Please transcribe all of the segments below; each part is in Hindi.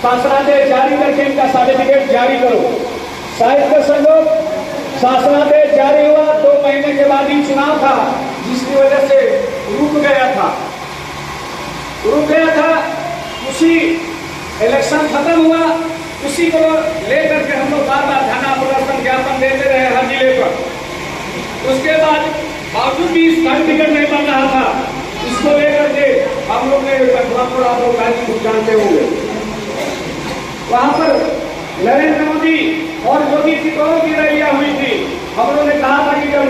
शासनादेश जारी करके इनका सर्टिफिकेट जारी करो। साहित्य संयोग शासनादेश जारी हुआ, 2 महीने के बाद ही चुनाव था, जिसकी वजह से रुक गया था। उसी इलेक्शन खत्म हुआ, उसी को लेकर के हम लोग बार बार धरना प्रदर्शन ज्ञापन देते रहे हर जिले पर। उसके बाद बावजूद भी सर्टिफिकेट नहीं बन रहा था, इसको लेकर के हम लोग ने आप लोग गाजीपुर जानते होंगे, वहां पर नरेंद्र मोदी और योगी की दोनों की रैलियां हुई थी। हम लोगों ने कहा था कि जब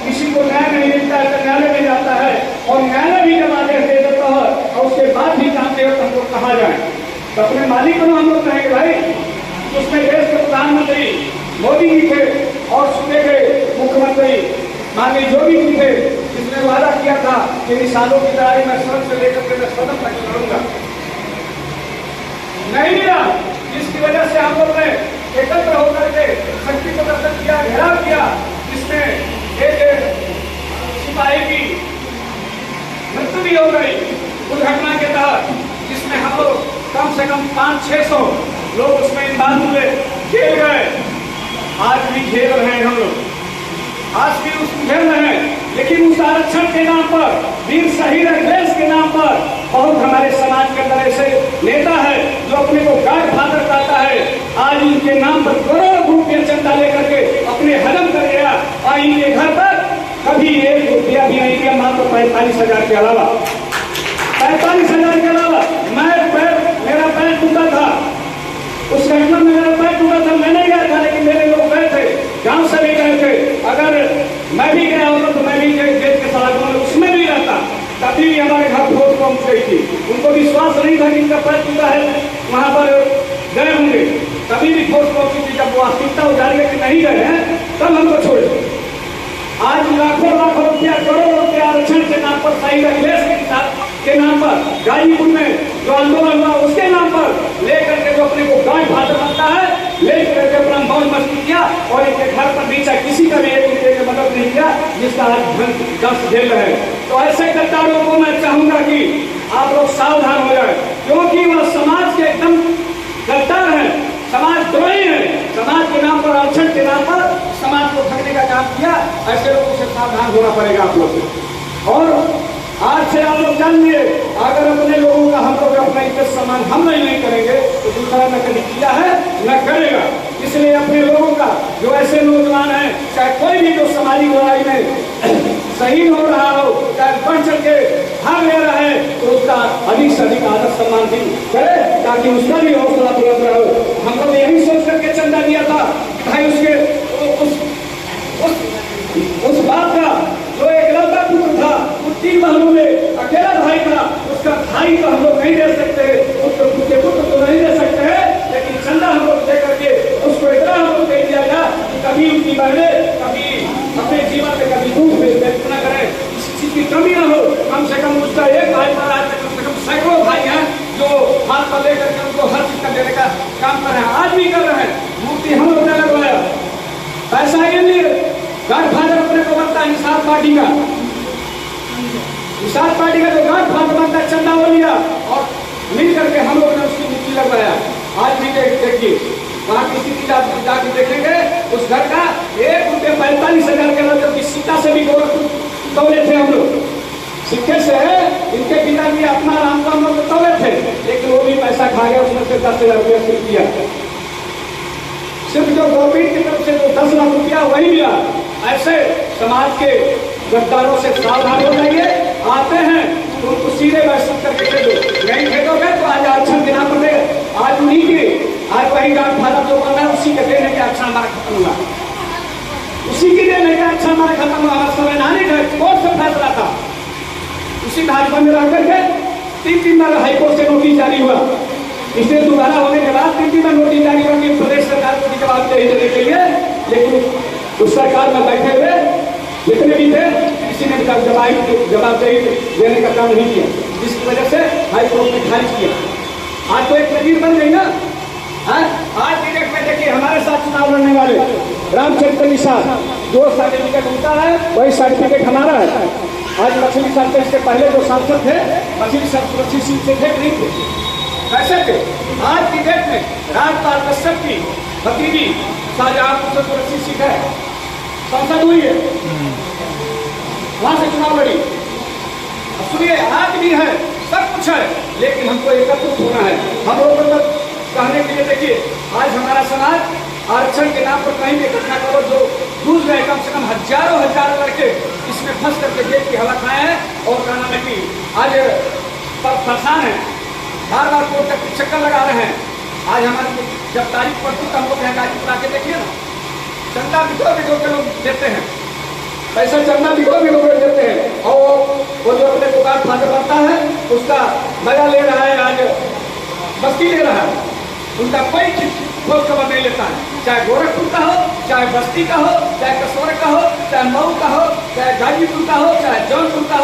किसी को न्याय नहीं मिलता है तो न्यायालय में जाता है, और न्यायालय भी जब आदेश दे देता है और उसके बाद भी जानते हो तो हम लोग कहाँ जाए। तो अपने मालिक को हम लोग कहेंगे भाई, उसमें देश के प्रधानमंत्री मोदी जी थे और सूबे के मुख्यमंत्री माननीय योगी जी थे, जिसने वादा किया था कि इन सालों की लड़ाई में सड़क से लेकर के मैं सदन तक लड़ूंगा, नहीं मिला। जिसकी वजह से हम लोग ने एकत्र होकर के शक्ति प्रदर्शन किया, घेराव किया, जिसमें एक सिपाही की मृत्यु भी हो गई दुर्घटना के तहत, जिसमें हम लोग कम से कम 500-600 लोग उसमें इन्वॉल्व हुए, खेल गए। आज भी खेल रहे हैं हम लोग, आज भी उसको खेल रहे हैं, लेकिन उस आरक्षण के नाम पर, वीर शहीद अखिलेश के नाम पर बहुत हमारे समाज के अंदर ऐसे नेता है जो अपने को गॉड फादर कहता है। आज इनके नाम पर करोड़ों रुपये चंदा लेकर के अपने हजम कर गया, और इनके घर पर कभी 1 रुपया भी नहीं दिया, मात्र 45,000 के अलावा 45,000 के अलावा। मेरा पैर टूटा था, उस घटना में मेरा पैर टूटा था, मैं नहीं गया था, लेकिन मेरे लोग गए थे, गांव से भी गए थे। अगर मैं भी गया होता तो मैं भी देश के सलाखों में उसमें भी रहता, तभी भी हमारे घर फोर्स पहुंच गई थी। उनको विश्वास नहीं था कि इनका पैर टूटा है, वहां पर गए होंगे, तभी भी फोर्स पहुंची थी। जब वास्तविकता उजाड़ के नहीं गए हैं तब हमको छोड़े। आज लाखों रुपया, करोड़ों रुपया आरक्षण के नाम पर, शहीद अखिलेश के नाम पर, गाजीपुर में जो आंदोलन हुआ उसके नाम पर लेकर के जो अपने को गॉड फादर बनता है, लेकर के अपना मौज मस्ती किया, और इनके घर पर नीचा किसी का भी 1 रुपये की मदद नहीं किया, जिसका आज दस जेल है। तो ऐसे गद्दारों को मैं चाहूंगा कि आप लोग सावधान हो जाए, क्योंकि वह समाज के एकदम गद्दार है, समाज द्रोही है, समाज के नाम पर, आरक्षण के नाम पर समाज को ठगने का काम किया। ऐसे लोगों से सावधान होना पड़ेगा आप लोग को। और आज से आप लोग जानिए, अगर अपने लोगों का हम लोग अपना इज्जत सम्मान हम नहीं करेंगे तो दूसरा न कभी किया है न करेगा। इसलिए अपने लोगों का, जो ऐसे नौजवान हैं, चाहे कोई भी जो सामाजिक लड़ाई में शहीद हो रहा हो, चाहे बढ़ चढ़ के भाग ले रहा है, तो उसका अधिक से अधिक आदर सम्मान भी करे, ताकि उसका भी हौसला बुलंद रहे। हम लोग यही सोच करके चंदा दिया था कि भाई उसके उस बाप का जो एकलौता पुत्र था, उस 3 बहनों में अकेला भाई था, उसका भाई तो हम लोग नहीं दे सकते, उसके पुत्र तो नहीं दे सकते हैं, लेकिन चंदा हम लोग दे करके उसको इतना हम लोग दे दिया गया कि कभी उनकी बहनें कभी अपने जीवन में कभी दुख व्यक्त न करें, किसी चीज की कमी न हो। कम से कम उसका एक भाई पर आज कम से कम सैकड़ों भाई हैं जो हाथ पर लेकर के उनको हर चीज का देने का काम कर रहे हैं, आज भी कर रहे हैं। मूर्ति हम लोग ने लगवाया, पैसा के लिए गॉड फादर अपने को बनता है इंसाफ पार्टी का, इंसाफ पार्टी का जो गॉड फादर बनता है, चंदा हो लिया और मिल करके हम लोग ने उसकी मूर्ति लगवाया। आज भी देखिए वहाँ की स्थिति जाके देखेंगे, उस घर का 1 रुपये 45,000 के अंदर, जबकि सीता से भी तौले थे हम लोग, सिक्के से इनके पिता भी अपना राम काम लोग तौले थे, लेकिन वो भी पैसा खा गया, उसमें से 10,000 रुपया सिर्फ किया। सिर्फ जो गवर्नमेंट की तरफ से जो 10 लाख रुपया वही मिला। ऐसे समाज के गद्दारों से सावधान हो जाइए। आते हैं तो उनको सीधे महसूस करके दे दो, नहीं फेंकोगे तो आज आरक्षण देना पड़ेगा। आज उन्हीं के, आज वही गॉड फादर जो बन रहा है, उसी के देने के आरक्षण हमारा खत्म हुआ, उसी के देने के आरक्षण हमारा खत्म हुआ। हमारा संवैधानिक है, कोर्ट से फैसला था, उसी भाजपा में रह करके 3 बार हाईकोर्ट से नोटिस जारी हुआ। इसलिए दोबारा होने के बाद 3 बार नोटिस जारी हुआ कि प्रदेश सरकार को जवाबदेही देने के लिए, लेकिन उस सरकार में बैठे हुए जितने भी थे, किसी ने जवाबदेही देने का काम नहीं किया, जिसकी वजह से हाईकोर्ट ने खारिज किया। आज तो एक नजीर बन गई ना। आज टिकट में देखिए हमारे साथ चुनाव लड़ने वाले रामचंद्र निषाद, जो सर्टिफिकेट होता है वही सर्टिफिकेट हमारा है। आज मछली साहब इसके पहले जो सांसद थे, मछली साहब सुरक्षित सीट से थे, नहीं थे, वैसे थे। आज की डेट में राजपाल कश्यप की भतीजी शाहजहांपुर से 84 सीट है, संसद हुई है, वहां से चुनाव लड़ी। अब सुनिए, आज भी है, सब कुछ है, लेकिन हमको एकत्रित होना है। हम लोग मतलब कहने के लिए देखिए, आज हमारा समाज आरक्षण के नाम पर कहीं भी इकट्ठा करो, जो जूझ रहे कम से कम हजारों लड़के इसमें फंस करके जेल की हवा खाए हैं और कहना है कि आज परेशान है, बार बार कोर्ट तक चक्कर लगा रहे हैं। आज हमारी जब तारीख पड़ती तो हमको यहाँ गाड़ी बुला के देखिए ना, चंदा बिठो के लोग देते हैं, पैसा चंदा बिठो के लोग देते हैं, और वो जो अपने दुकान फाटे बनता है उसका मजा ले रहा है, आज बस्ती ले रहा है, उनका कोई खोज खबर नहीं लेता है। चाहे गोरखपुर का हो, चाहे बस्ती का हो, चाहे कसौर का हो, चाहे मऊ का हो, चाहे गाजीपुर का हो, चाहे जौनपुर का